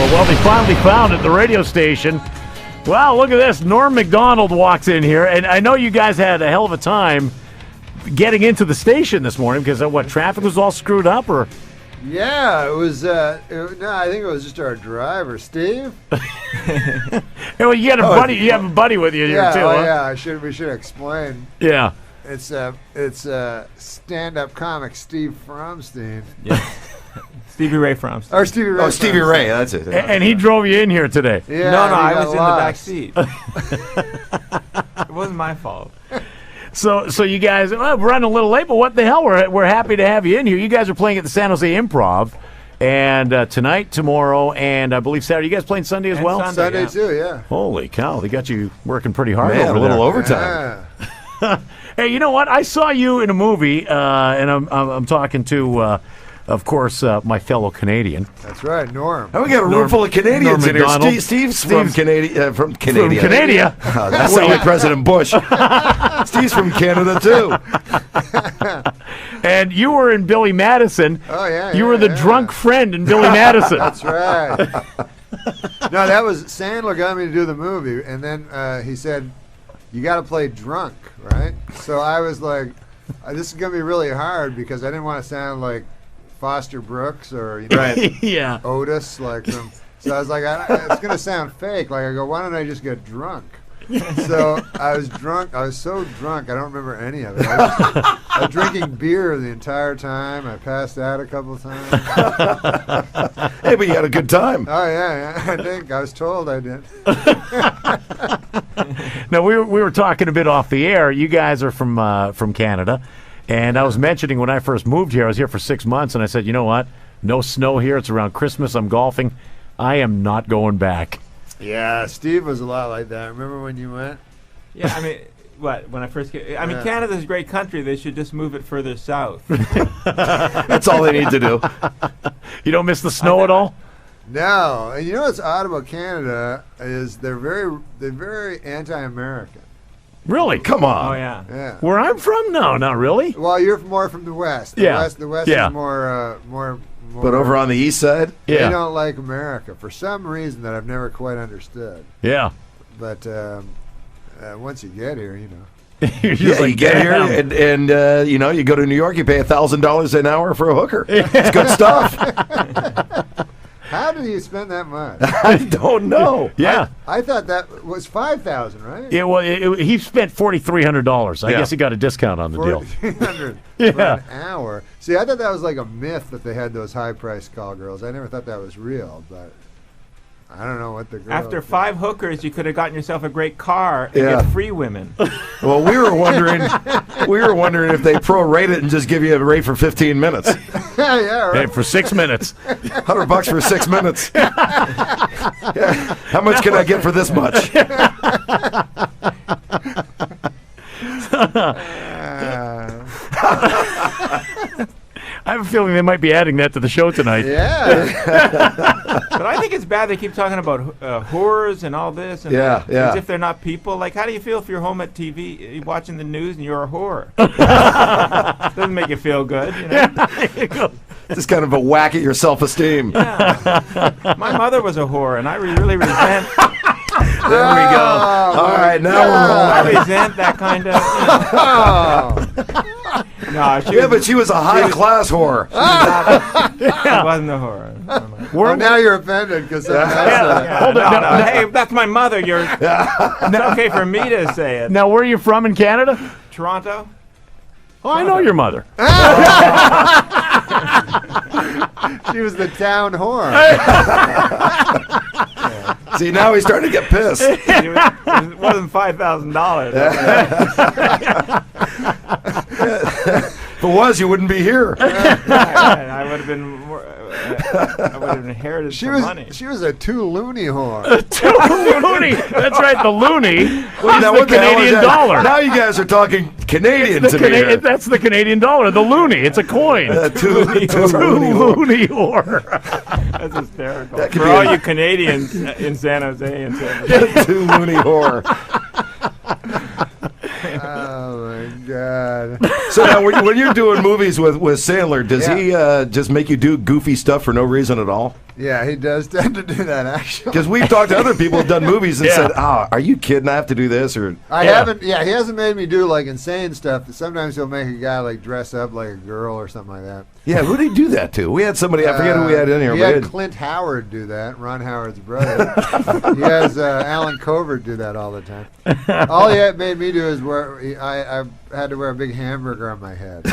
Well, they finally found it at the radio station. Wow, look at this. NormMacdonald walks in here, and I know you guys had a hell of a time getting into the station this morning because traffic was all screwed up, or? Yeah, it was. No, I think it was just our driver, Steve. Hey, well, you got a buddy. You have a buddy with you here too. Yeah. We should explain. Yeah. It's stand-up comic Steve Fromstein. Yeah. Stevie Ray Fromstein. Or Stevie Ray. Oh, Stevie Fromstein. Ray. That's it. And he drove you in here today. Yeah. No, I was lost. in the back seat. It wasn't my fault. So you guys, we're running a little late, but what the hell? We're happy to have you in here. You guys are playing at the San Jose Improv, and tonight, tomorrow, and I believe Saturday. You guys playing Sunday as And well? Sunday too, yeah. Holy cow! They got you working pretty hard. Man, over a little there. overtime. Yeah. Hey, you know what? I saw you in a movie, and I'm talking to, of course, my fellow Canadian. That's right, Norm. Oh, we got a room full of Canadians in here. NormMacdonald. Steve's from Canada. From Canada. From Canada. Oh, that sounds like President Bush. Steve's from Canada too. And you were in Billy Madison. Oh yeah. You were the drunk friend in Billy Madison. That's right. No, that was Sandler got me to do the movie, and then he said, "You got to play drunk, right?" So I was like, "This is gonna be really hard because I didn't want to sound like Foster Brooks or Yeah. Otis, like from." So I was like, "It's gonna sound fake." Like I go, "Why don't I just get drunk?" So I was drunk. I was so drunk, I don't remember any of it. I was drinking beer the entire time. I passed out a couple of times. Hey, but you had a good time. Oh yeah. I think I was told I did. Now we were talking a bit off the air. You guys are from Canada, and I was mentioning when I first moved here. I was here for 6 months, and I said, you know what? No snow here. It's around Christmas. I'm golfing. I am not going back. Yeah, Steve was a lot like that. Remember when you went? Yeah, I mean, when I first came, I mean, Canada's a great country. They should just move it further south. That's all they need to do. You don't miss the snow at all? No. And you know what's odd about Canada is they're very anti-American. Really? Come on. Oh, yeah. Yeah. Where I'm from? No, not really. Well, you're more from the West. The Yeah. West Yeah. is more. But over on the east side, They Yeah. don't like America for some reason that I've never quite understood. Yeah. But once you get here, you know. You're just you like, get here damn. and you go to New York, you pay $1,000 an hour for a hooker. It's good stuff. How did you spend that much? I don't know. Yeah. I thought that was $5,000, right? Yeah, well, he spent $4,300. I Yeah. guess he got a discount on the deal. $4,300 Yeah. for an hour. See, I thought that was like a myth that they had those high-priced call girls. I never thought that was real, but I don't know what the girl. After 5 hookers, you could have gotten yourself a great car and Yeah. get free women. Well, we were wondering if they prorate it and just give you a rate for 15 minutes. Yeah, Hey, right. for 6 minutes. $100 for 6 minutes. Yeah. How much can I get for this much? I have a feeling they might be adding that to the show tonight. Yeah. But I think it's bad they keep talking about whores and all this. And Yeah, yeah. As if they're not people. Like, how do you feel if you're home at TV watching the news and you're a whore? Doesn't make you feel good, you know? There you go. Just kind of a whack at your self-esteem. Yeah. My mother was a whore, and I really resent. There we go. All right, now I we're rolling. resent that kind of. No, she Yeah, but she was a high-class whore. wasn't a whore. Well, now you're offended because Hold on. Now, Hey, that's my mother. It's okay for me to say it. now, where are you from in Canada? Toronto. Oh, I know your mother. she was the town whore. See, now he's starting to get pissed. It wasn't $5,000. If it was, you wouldn't be here. I would have been. I would have inherited She some was money. she was a too loony whore. Loony. That's right, the loony. What Now, is the what the hell is Canadian that? dollar? Now you guys are talking Canadian The to me here. That's the Canadian dollar. The loony. It's a coin. Two loony whore. Loony whore. That's hysterical. That could For be all a- you Canadians in San Jose and San Jose. Two loony whore. Oh my God. So now, when you're doing movies with Sandler, does he just make you do goofy stuff for no reason at all? Yeah, he does tend to do that, actually. Because we've talked to other people who've done movies and said, are you kidding? I have to do this? Or I haven't. Yeah, he hasn't made me do like insane stuff. Sometimes he'll make a guy like dress up like a girl or something like that. Yeah, who did he do that to? We had somebody, I forget who we had in here. He had Clint Howard do that, Ron Howard's brother. He has Alan Covert do that all the time. All he had made me do is I had to wear a big hamburger on my head.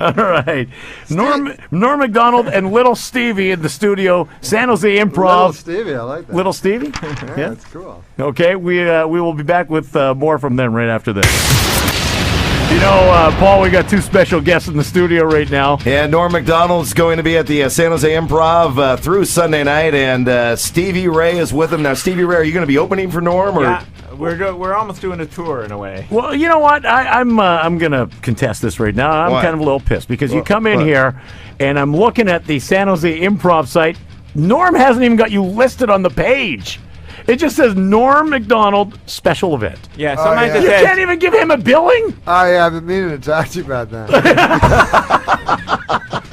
All right. Norm Macdonald and Little Stevie in the studio, San Jose Improv. Little Stevie, I like that. Little Stevie? Yeah, that's cool. Okay, we will be back with more from them right after this. You know, Paul, we got two special guests in the studio right now. Yeah, Norm Macdonald's going to be at the San Jose Improv through Sunday night, and Stevie Ray is with him. Now, Stevie Ray, are you going to be opening for Norm? Or? Yeah, we're almost doing a tour in a way. Well, you know what? I'm going to contest this right now. I'm kind of a little pissed because you come in here, and I'm looking at the San Jose Improv site. Norm hasn't even got you listed on the page. It just says Norm Macdonald special event. Yeah, sometimes yeah. it You says. can't even give him a billing? Oh, yeah, I've been meaning to talk to you about that.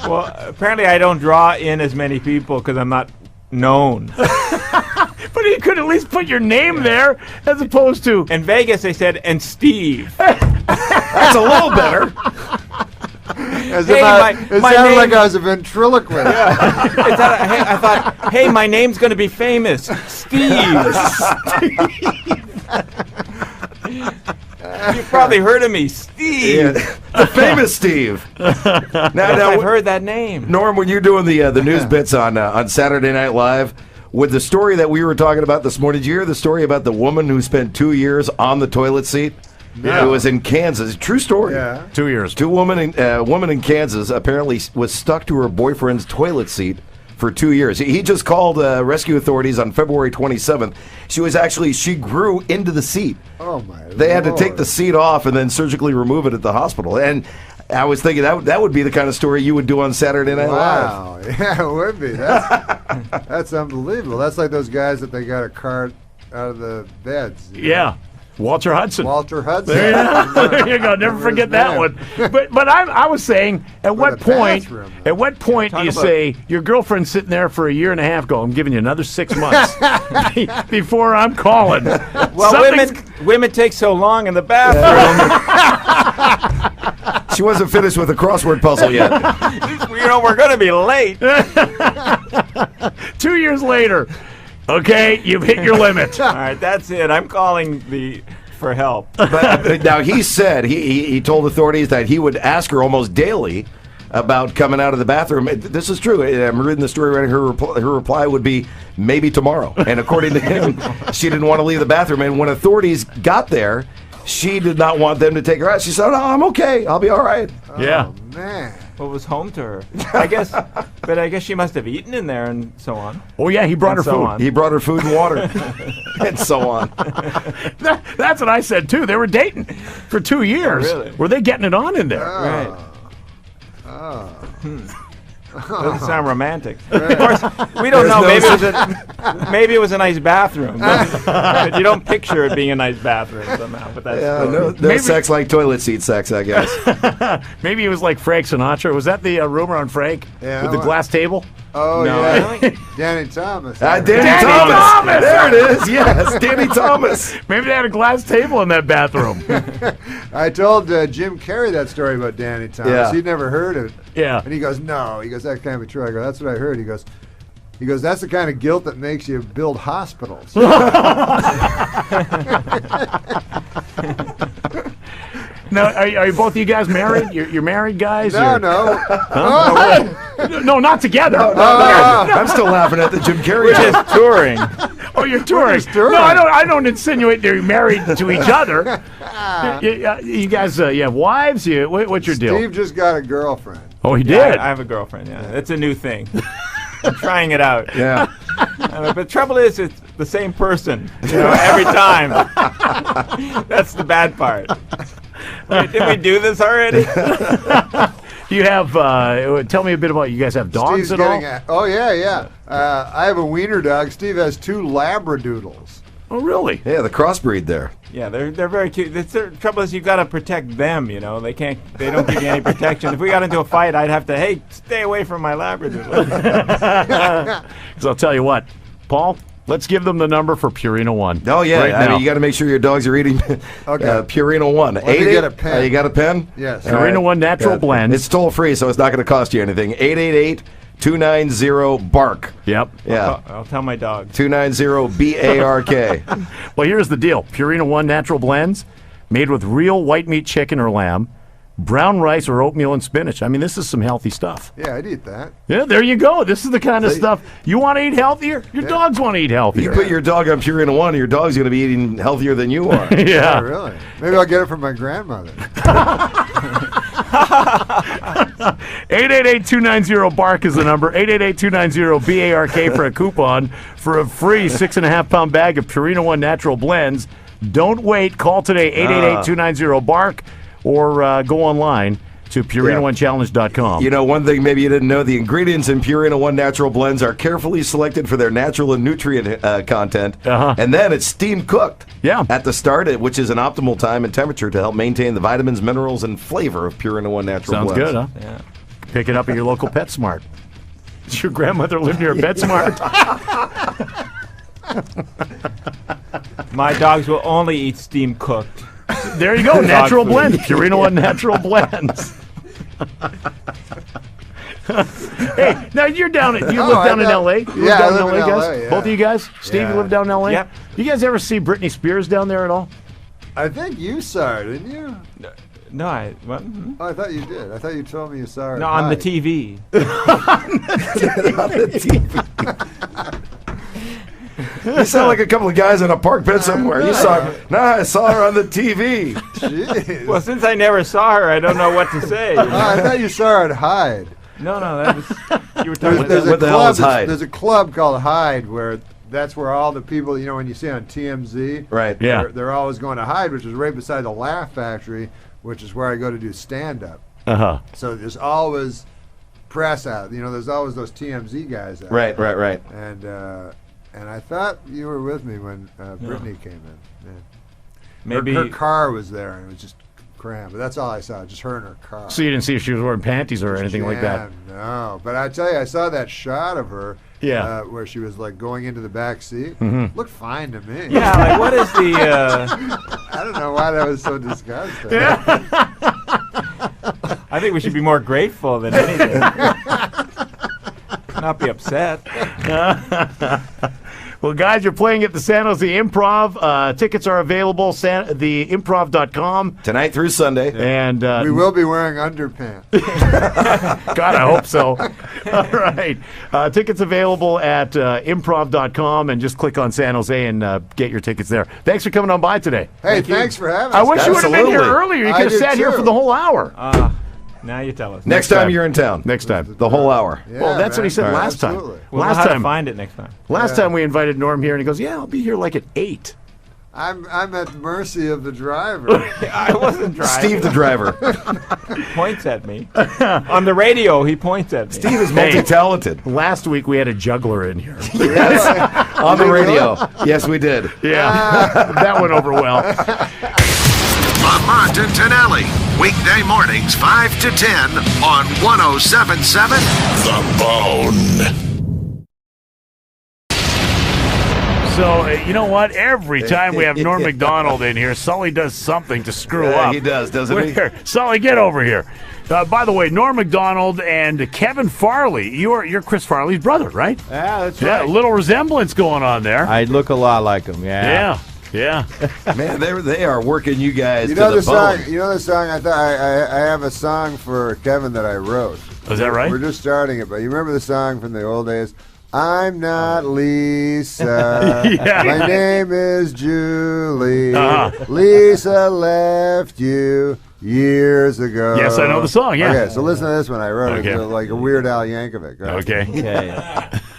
Well, apparently I don't draw in as many people because I'm not known. But you could at least put your name there as opposed to... In Vegas, they said, and Steve. That's a little better. It Hey, my sounded name- like I was a ventriloquist. I thought, hey, my name's going to be famous. Steve. You've probably heard of me, Steve. Yeah, the famous Steve. Now, I've heard that name. Norm, when you're doing the news bits on Saturday Night Live, with the story that we were talking about this morning, did you hear the story about the woman who spent 2 years on the toilet seat? No. It was in Kansas. True story. Yeah. 2 years. Woman in Kansas apparently was stuck to her boyfriend's toilet seat for 2 years. He just called rescue authorities on February 27th. She grew into the seat. Oh, my They had to take Lord. the seat off and then surgically remove it at the hospital. And I was thinking that would be the kind of story you would do on Saturday Night Live. Wow. Yeah, it would be. That's unbelievable. That's like those guys that they got a cart out of the beds. Yeah. Walter Hudson. Walter Hudson. There you go. Never Remember forget his that name. one. But I was saying, at what the point? bathroom, At what point do Talk you about- say your girlfriend's sitting there for a year and a half? Go, I'm giving you another 6 months before I'm calling. Well, Something's- women take so long in the bathroom. She wasn't finished with the crossword puzzle yet. We're going to be late. 2 years later, okay, you've hit your limit. All right, that's it. I'm calling for help. But now he said he told authorities that he would ask her almost daily about coming out of the bathroom. This is true. I'm reading the story right. Her reply would be maybe tomorrow. And according to him, she didn't want to leave the bathroom. And when authorities got there, she did not want them to take her out. She said, "No, I'm okay. I'll be all right." Yeah. Oh, man. What was home to her? I guess she must have eaten in there and so on. Oh, yeah, he brought her And so food. on. He brought her food and water, and so on. That's what I said, too. They were dating for 2 years. Oh, really? Were they getting it on in there? Right. Oh. Doesn't sound romantic. Of course, we don't know. Maybe it was a nice bathroom. But you don't picture it being a nice bathroom somehow. But that's Yeah, no Maybe- sex like toilet seat sex, I guess. Maybe it was like Frank Sinatra. Was that the rumor on Frank? Yeah, With the what? glass table? Oh, No, yeah. Danny Thomas. Danny Thomas! Thomas! There it is, yes, Danny Thomas. Maybe they had a glass table in that bathroom. I told Jim Carrey that story about Danny Thomas. Yeah. He'd never heard it. Yeah. And he goes, no. He goes, that can't be true. I go, that's what I heard. He goes, that's the kind of guilt that makes you build hospitals. Now, are you both of you guys married? You're married guys? No, or- no. No, not together. I'm still laughing at the Jim Carrey. just touring. Oh, you're touring. touring. No, I don't insinuate they're married to each other. You guys, you have wives? What's your deal? Steve just got a girlfriend. Oh, he Yeah, did? I have a girlfriend. Yeah, it's a new thing. I'm trying it out. Yeah. But the trouble is, it's the same person. Every time. That's the bad part. Wait, did we do this already? You have, tell me a bit about, you guys have dogs Steve's at all? getting oh, yeah. I have a wiener dog. Steve has 2 Labradoodles. Oh, really? Yeah, the crossbreed there. Yeah, they're very cute. The trouble is you've got to protect them. They don't give you any protection. If we got into a fight, I'd have to, hey, stay away from my Labrador. So I'll tell you what, Paul. Let's give them the number for Purina One. Oh yeah, right now. you got to make sure your dogs are eating Purina One. Let me get a pen. You got a pen? Yes. Purina One Natural Blends. It's toll free, so it's not going to cost you anything. 888-290-BARK. Yep. Yeah. I'll tell my dog. 290-BARK. Well, here's the deal. Purina One Natural Blends, made with real white meat chicken or lamb, brown rice or oatmeal and spinach. I mean, this is some healthy stuff. Yeah, I'd eat that. Yeah, there you go. This is the kind of stuff. You want to eat healthier? Your dogs want to eat healthier. You put your dog on Purina One, and your dog's going to be eating healthier than you are. Yeah. Oh, really? Maybe I'll get it from my grandmother. 888-290-BARK is the number. 888-290-BARK for a coupon for a free 6.5-pound bag of Purina One Natural Blends. Don't wait. Call today, 888-290-BARK, or go online to PurinaOneChallenge.com. You know, one thing maybe you didn't know, the ingredients in Purina One Natural Blends are carefully selected for their natural and nutrient content, and then it's steam cooked at the start, which is an optimal time and temperature to help maintain the vitamins, minerals, and flavor of Purina One Natural Sounds Blends. good, huh? Yeah. Pick it up at your local PetSmart. Does your grandmother live near a PetSmart? My dogs will only eat steam cooked. There you go, natural food. blend. Purina One Natural Blends. Hey, now you live down in L.A.? You live Yeah, down I live in guys? LA, yeah. Both of you guys? Steve, you Yeah. live down in L.A.? Yep. You guys ever see Britney Spears down there at all? I think you saw her, didn't you? No, what? Mhm. Oh, I thought you did. I thought you told me you saw her. No, on the Hi. TV. You sound like a couple of guys in a park bench somewhere. You saw her. No, I saw her on the TV. Jeez. Well, since I never saw her, I don't know what to say. Oh, I thought you saw her at Hyde. No, that was you were talking about. There's What a the hell club. is Hyde? There's a club called Hyde where that's where all the people, when you see on TMZ, Right. Yeah. they're always going to Hyde, which is right beside the Laugh Factory, which is where I go to do stand-up. Uh-huh. So there's always press out. There's always those TMZ guys out. Right. And I thought you were with me when Brittany came in. Yeah. Maybe her car was there, and it was just crammed. But that's all I saw, just her in her car. So you didn't see if she was wearing panties or anything like that? No, but I tell you, I saw that shot of her. Yeah. Where she was like going into the back seat. Mm-hmm. Looked fine to me. Yeah, like what is the? I don't know why that was so disgusting. I think we should be more grateful than anything. Not be upset. Well, guys, you're playing at the San Jose Improv. Tickets are available, theimprov.com. Tonight through Sunday. And We will be wearing underpants. God, I hope so. All right. Tickets available at improv.com, and just click on San Jose and get your tickets there. Thanks for coming on by today. Hey, thanks for having us. I wish you would have been here Absolutely. earlier. You I could have did sat here too. for the whole hour. Now you tell us. Next time you're in town. Next time. The whole hour. Yeah, Well, that's what he man. said All right. last time. Absolutely. We'll know Last how to time, find it next time. last time we invited Norm here, and he goes, "Yeah, I'll be here like at 8." I'm at mercy of the driver. I wasn't driving. Steve the driver. Points at me. On the radio, he points at me. Steve is multi-talented. Last week we had a juggler in here. On the radio. Yes, we did. Yeah, that went over well. Lamont and Tonelli. Weekday mornings 5 to 10 on 107.7 The Bone. So, you know what? Every time we have Norm Macdonald in here, Sully does something to screw Yeah, up. he does, doesn't he? Sully, get over here. By the way, Norm Macdonald and Kevin Farley, you're Chris Farley's brother, right? Yeah, that's Yeah, right. a little resemblance going on there. I look a lot like him. Yeah. Man, they are working you guys You to know the the song. bone. You know the song. I thought I have a song for Kevin that I wrote. Is that right? We're just starting it, but you remember the song from the old days? I'm not Lisa. Yeah. My name is Julie. Uh-huh. Lisa left you years ago. Yes, I know the song, yeah. Okay, so listen to this one. I wrote Okay. it like a Weird Al Yankovic. Go ahead. Okay.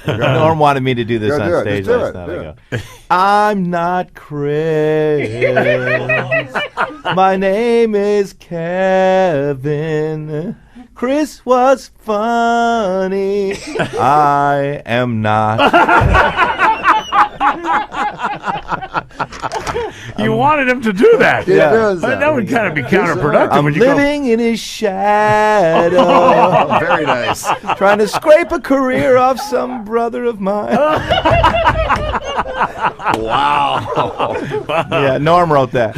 Okay. Norm wanted me to do this Go on do it. stage Just do last it. night. Do I go, I'm not Chris. My name is Kevin. Chris was funny. I am not. You wanted him to do that. He does That would kind of be counterproductive. I'm when you go, living in his shadow, Oh, very nice. trying to scrape a career off some brother of mine. Wow. Yeah, Norm wrote that.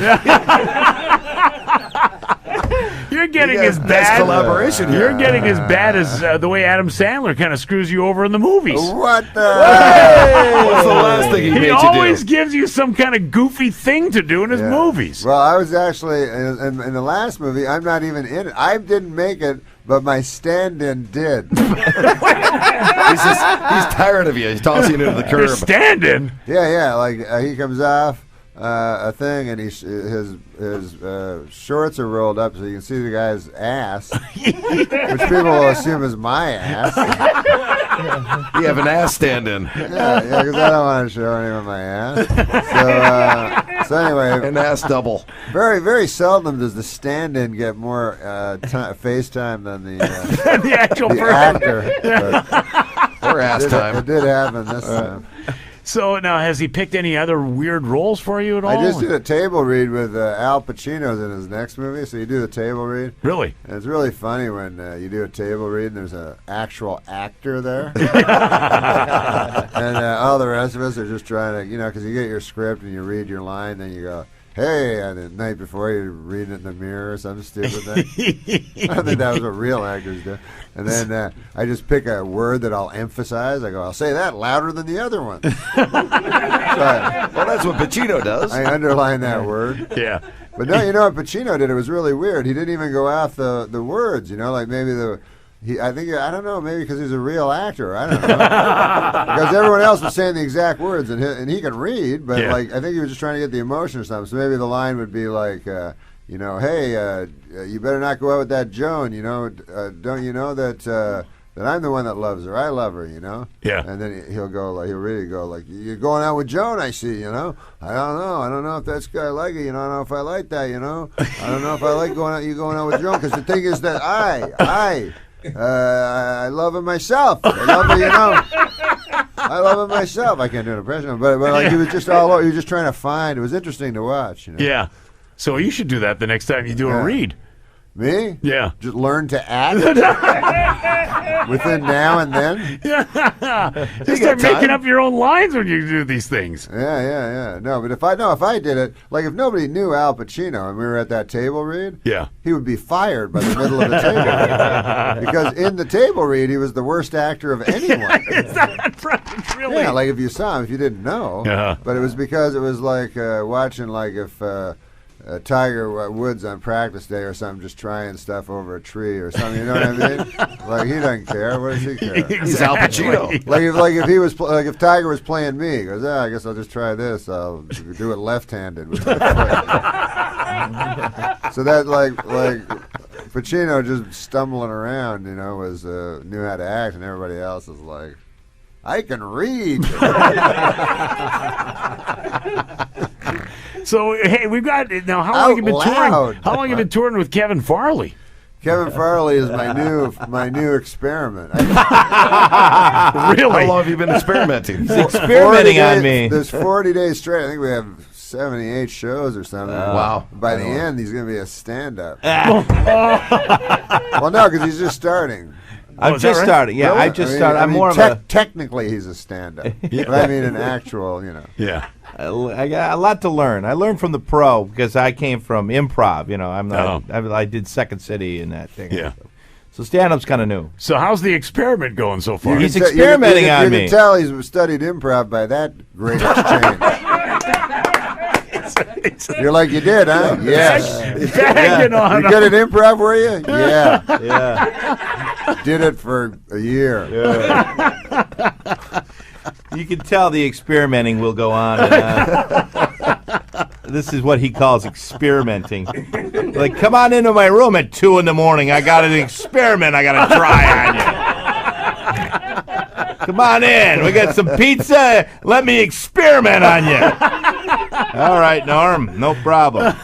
You're getting You guys, as nice bad. collaboration here. You're getting as bad as the way Adam Sandler kind of screws you over in the movies. What the? What's the last thing he made He you always do? gives you some kind of goofy thing to do in his Yeah. movies. Well, I was actually in the last movie. I'm not even in it. I didn't make it, but my stand-in did. He's tired of you. He's tossing you into the You're curb. standing. Yeah. Like he comes off a thing, and his shorts are rolled up, so you can see the guy's ass, which people will assume is my ass. You have an ass stand-in. Yeah, because I don't want to show anyone my ass. So anyway, An ass double. very, very seldom does the stand-in get more face time than the The actual the person. actor. But Or ass it time. did happen this time. So now, has he picked any other weird roles for you at all? I just did a table read with Al Pacino's in his next movie, so you do the table read. Really? And it's really funny when you do a table read and there's an actual actor there. And all the rest of us are just trying to, because you get your script and you read your line, then you go, hey, and the night before you read it in the mirror or some stupid thing. I don't think that was what real actors do. And then I just pick a word that I'll emphasize. I go, I'll say that louder than the other one. So Well, that's what Pacino does. I underline that word. Yeah. But no, you know what Pacino did? It was really weird. He didn't even go off the words, like maybe I don't know, maybe because he's a real actor. I don't know. Because everyone else was saying the exact words, and he can read, but Yeah. I think he was just trying to get the emotion or something. So maybe the line would be like, hey, you better not go out with that Joan. Don't you know that I'm the one that loves her? I love her. Yeah. And then he'll really go like, you're going out with Joan, I see. I don't know if that's I like it. I don't know if I like that. I don't know if I like going out with Joan, because the thing is that I love him myself. I love her, I love him myself. I can't do an impression of him, but like he was just all over. He was just trying to find. It was interesting to watch. Yeah. So you should do that the next time you do a Yeah. read. Me? Yeah. Just learn to act within now and then. Just start got time. making up your own lines when you do these things. Yeah. No, but if I did it, like if nobody knew Al Pacino and we were at that table read, Yeah. he would be fired by the middle of the table read. Because in the table read, he was the worst actor of anyone. Is that right? Really? Yeah, like if you saw him, if you didn't know. Yeah. But it was because it was like watching like if Tiger Woods on practice day or something, just trying stuff over a tree or something. You know what I mean? Like he doesn't care. What does he care? He's Al Pacino. Like if he was if Tiger was playing me, he goes, I guess I'll just try this. I'll do it left-handed. With my foot. So that like Pacino just stumbling around, was knew how to act, and everybody else is like, I can read. So hey, we've got now. How long have you been touring? loud. How long have you been touring with Kevin Farley? Kevin Farley is my new experiment. Really? How long have you been experimenting? Experimenting on me. There's 40 days straight. I think we have 78 shows or something. Wow. By the end, he's going to be a stand-up. Well, no, because he's just starting. I'm is that just right? starting. Yeah, Really? I just started. I'm more of technically he's a stand-up, but I mean an actual, Yeah. I got a lot to learn. I learned from the pro because I came from improv. I'm not. I did Second City and that thing. Yeah. So stand-up's kind of new. So how's the experiment going so far? He's You can experimenting on you me. can tell he's studied improv by that great exchange. You're like, you did, huh? Yes. Bagging on You good at improv, were you? Yeah. Yeah. Did it for a year. You can tell the experimenting will go on. This is what he calls experimenting. Like, come on into my room at 2 a.m. I got an experiment I got to try on you. Come on in. We got some pizza. Let me experiment on you. All right, Norm. No problem.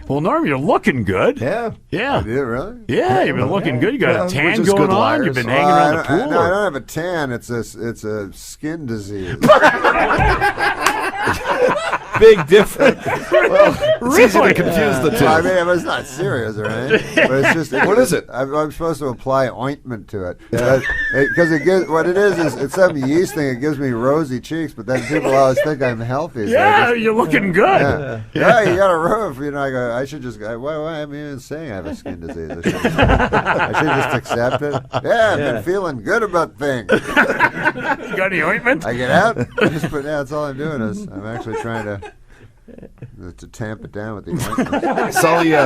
Well, Norm, you're looking good. Yeah. Yeah. Did it really? Yeah, you've been looking good. You got Well, a tan we're just going good on. liars. You've been hanging around the pool. No, I don't have a tan. It's a skin disease. Big difference. It's easy to confuse the two. I mean, it's not serious or anything. But it's just. What is it? I'm supposed to apply ointment to it because it gives. What it is it's some yeast thing. It gives me rosy cheeks, but then people always think I'm healthy. So Yeah, you're looking good. Yeah, you got a roof. You know, I should just. Why am I even saying I have a skin disease? I should just accept it. Yeah, I've been feeling good about things. You got any ointment? I get out. That's all I'm doing is I'm actually trying to tamp it down with the ointment.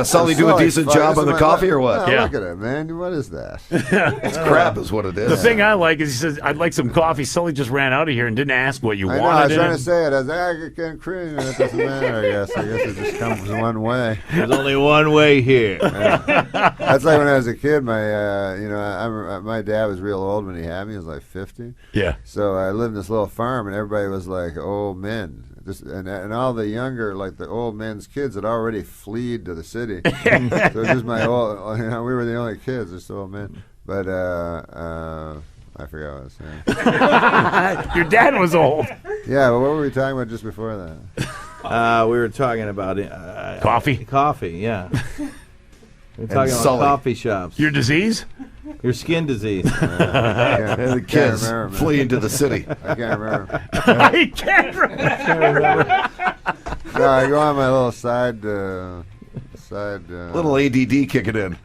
Sully do a decent job on the coffee or what? No, Yeah. Look at it, man. What is that? It's crap is what it is. The thing I like is he says, I'd like some coffee. Sully just ran out of here and didn't ask what you I know. wanted. I was in trying it. to say it. I was like, I get cream, and it doesn't matter. I guess it just comes one way. There's only one way here. That's like when I was a kid. My dad was real old when he had me. He was like 50. Yeah. So I lived in this little farm, and everybody was like old men. And all the younger, like the old men's kids, had already fled to the city. So it was just my old. We were the only kids, just old men. But I forgot what I was saying. Your dad was old. Yeah, well, what were we talking about just before that? We were talking about Coffee? Coffee, yeah. We were talking about Sully. coffee shops. Your disease? Your skin disease. And the kids remember, man. flee into the city. I can't remember. I can't remember. No, I go on my little side. Little ADD kicking in.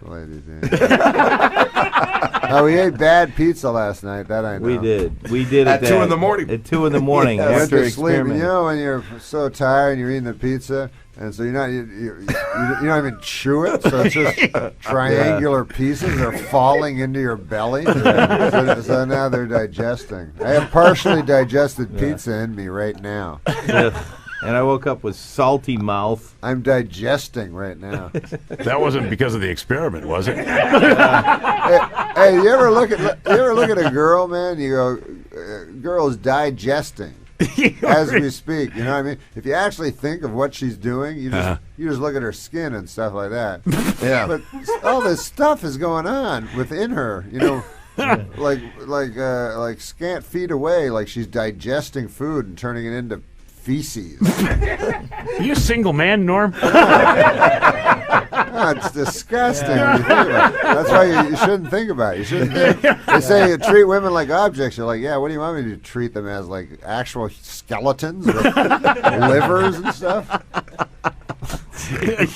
We ate bad pizza last night. That I know. We did At it 2 in the morning. At 2 in the morning I went after to sleep. And experimenting. you know when you're so tired and you're eating the pizza, and so you don't even chew it, so it's just triangular pieces are falling into your belly. So now they're digesting. I have partially digested pizza in me right now. And I woke up with salty mouth. I'm digesting right now. That wasn't because of the experiment, was it? Hey, you ever look at a girl, man? You go, girl's digesting as we speak. You know what I mean? If you actually think of what she's doing, you just look at her skin and stuff like that. Yeah. But all this stuff is going on within her. You know, like scant feet away, like she's digesting food and turning it into feces. Are you a single man, Norm? Oh, it's disgusting when you think about it. That's why you shouldn't think about it. You shouldn't think. They say you treat women like objects. You're like, yeah, what do you want me to do? Treat them as like actual skeletons with livers and stuff?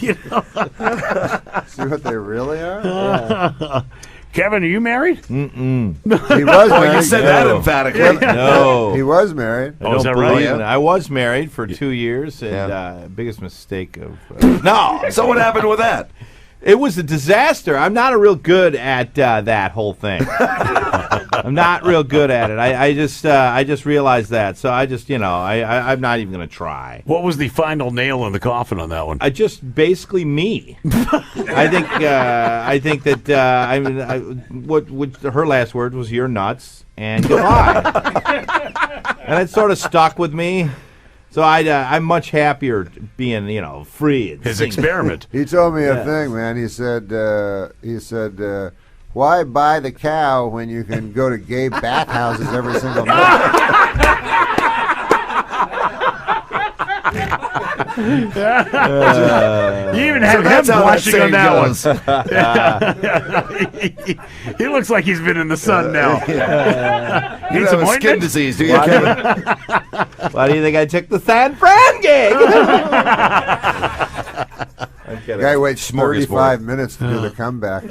You know. See what they really are? Kevin, are you married? Mm-mm. He was married. You said that emphatically. No. He was married. I don't is that believe right? it. I was married for 2 years, and biggest mistake of no. So what happened with that? It was a disaster. I'm not real good at that whole thing. I'm not real good at it. I just realized that. So I'm not even going to try. What was the final nail in the coffin on that one? I just basically me. I think that what her last word was "you're nuts" and goodbye, and it sort of stuck with me. So I'm much happier being free. And His single. experiment. He told me a thing, man. He said, why buy the cow when you can go to gay bathhouses every single night? You even have him that's how that blushing on saying that goes. one. He looks like he's been in the sun now. You Need have some a skin ointment? disease, do you, Kevin? Why do you think I took the San Fran gig? I'm kidding. Guy waits Smorgasbord. 35 minutes to do the comeback.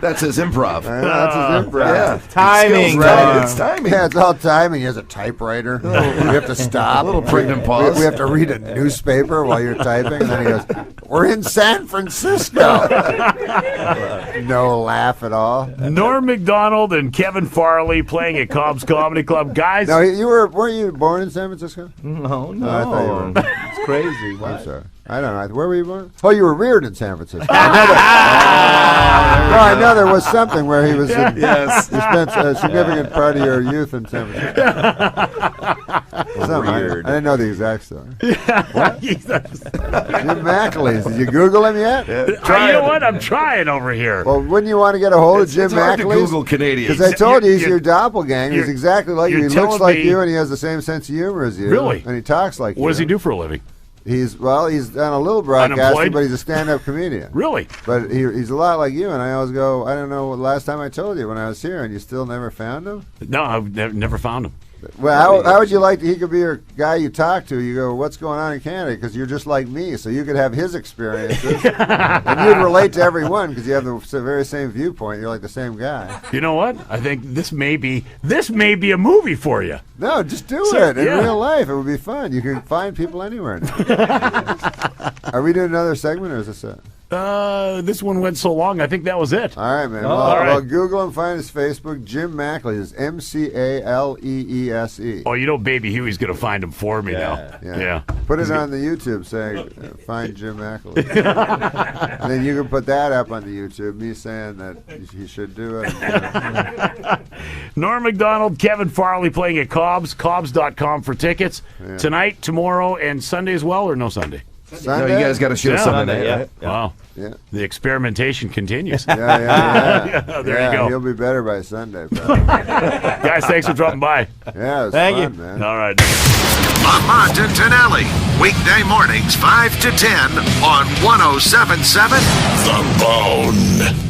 That's his improv. That's his improv. Yeah. Timing, Skills, right? Norm. It's timing. Yeah, it's all timing. He has a typewriter. We have to stop. A little pregnant pause. We have to read a newspaper while you're typing. And then he goes, we're in San Francisco. No laugh at all. Norm Macdonald and Kevin Farley playing at Cobb's Comedy Club. Guys, Now, weren't you born in San Francisco? No, I thought you were. it's crazy. I'm sorry. I don't know. Where were you born? Oh, you were reared in San Francisco. No, I know there was something where he was. Yes. You spent a significant part of your youth in San Francisco. Weird. I didn't know the exact story. What? Jim McAleese. Did you Google him yet? You know what? I'm trying over here. Well, wouldn't you want to get a hold of Jim It's hard to McAleese? Google Canadians. Because I told you he's You're- your doppelganger. He's you're- exactly like you. you're He looks telling like me- you, and he has the same sense of humor as you. Really? And he talks like you. What does he do for a living? He's done a little broadcasting, Unemployed? but he's a stand-up comedian. Really? But he's a lot like you, and I always go, I don't know, last time I told you when I was here, and you still never found him? No, I've never found him. Well, how would you like he could be your guy you talk to? You go, what's going on in Canada? Because you're just like me, so you could have his experiences, and you'd relate to everyone because you have the very same viewpoint. You're like the same guy. You know what? I think this may be a movie for you. No, just do So, it in yeah. real life. It would be fun. You can find people anywhere now. Are we doing another segment, or is this it? This one went so long. I think that was it. All right, man. all right. Well, Google him, find his Facebook. Jim Macleese, MCALEESE. Oh, you know, Baby Huey's going to find him for me now. Yeah. Put it on the YouTube saying, find Jim Macleese. And then you can put that up on the YouTube, me saying that he should do it. Norm Macdonald, Kevin Farley playing at Cobb's, Cobbs.com for tickets. Yeah. Tonight, tomorrow, and Sunday as well, or no Sunday? No, Sunday? you guys got to shoot us Sunday night, right? Wow. Yeah. The experimentation continues. Yeah. There you go. He'll be better by Sunday, probably. Guys, thanks for dropping by. Yeah, it was Thank fun, you. man. All right. Lamont and Tonelli, weekday mornings 5 to 10 on 107.7 The Bone.